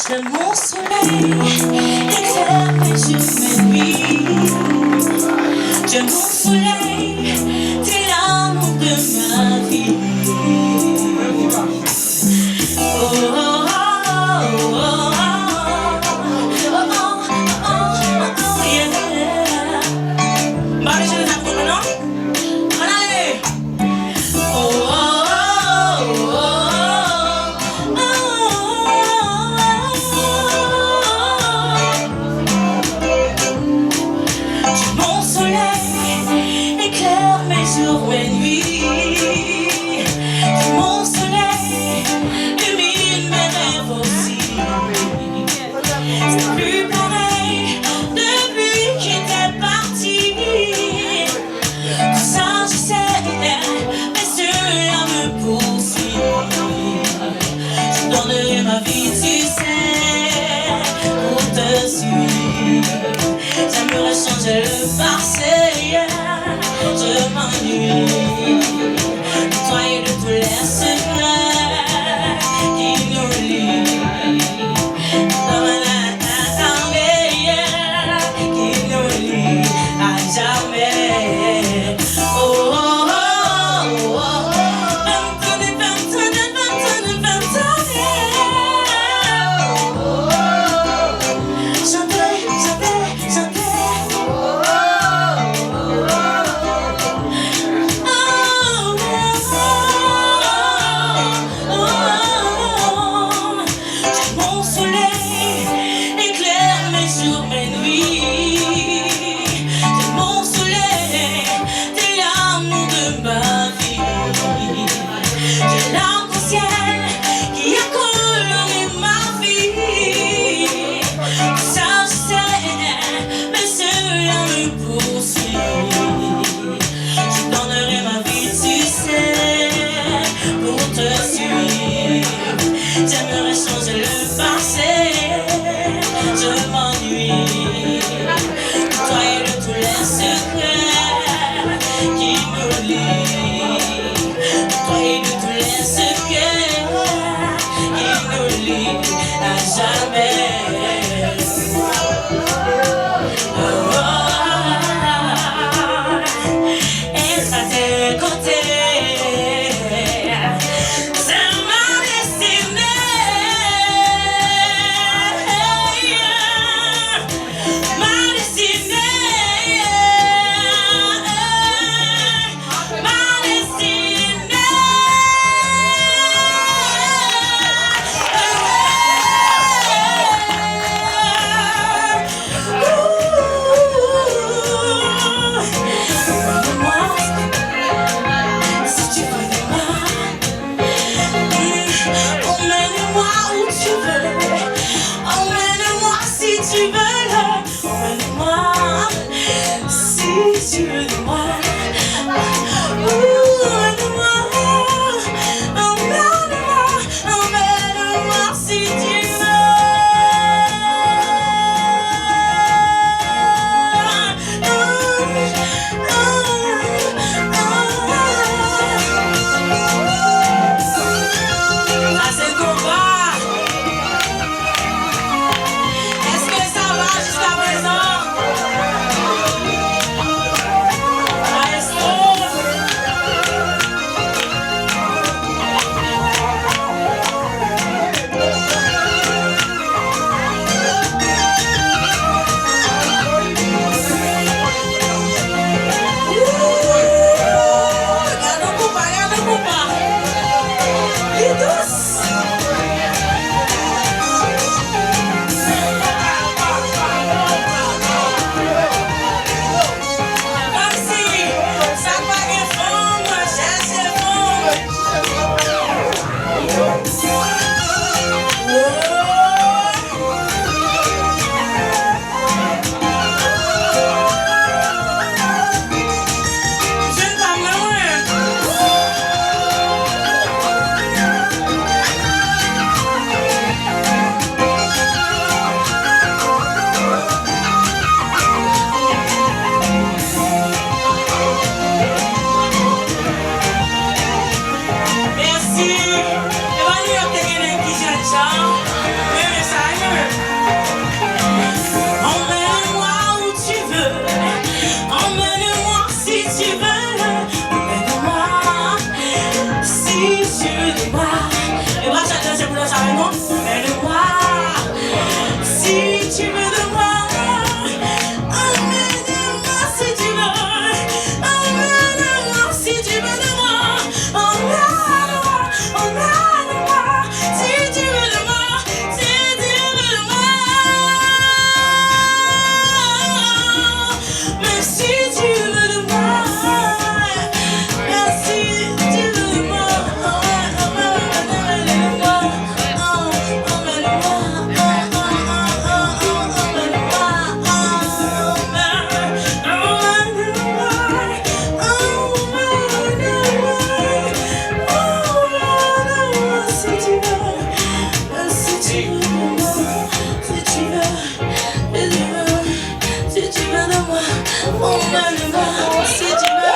Que mon soleil éclaire mes jours, mes nuits. Que mon soleil, t'es l'amour de ma vie. Oh, oh, oh, oh, oh, yeah. Bah, je les apprends maintenant. Allez. Oh, oh, oh, oh, oh. Mon soleil éclaire mes jours, mes nuits. Mon soleil illumine mes rêves aussi. C'est plus pareil depuis qu'il était parti. Tout ça je sais, mais cela me poursuit. Je donnerai ma vie, tu sais, pour te suivre. J'aimerais changer le passé, je m'ennuie de toi et de tous les secrets qui nous lient. Qui nous lient à jamais. Oh, oh, oh, oh. Chanter, chanter, chanter. tu veux de moi. Et moi, chacun, c'est pour le savoir, non? Mais de moi, si tu veux de moi. Emmène-moi si tu veux. Emmène-moi si tu veux de moi. Emmène-moi si tu veux de moi. Si tu veux de moi. Mais si tu veux de moi. Si tu veux de moi. Emmène-moi. Si tu veux.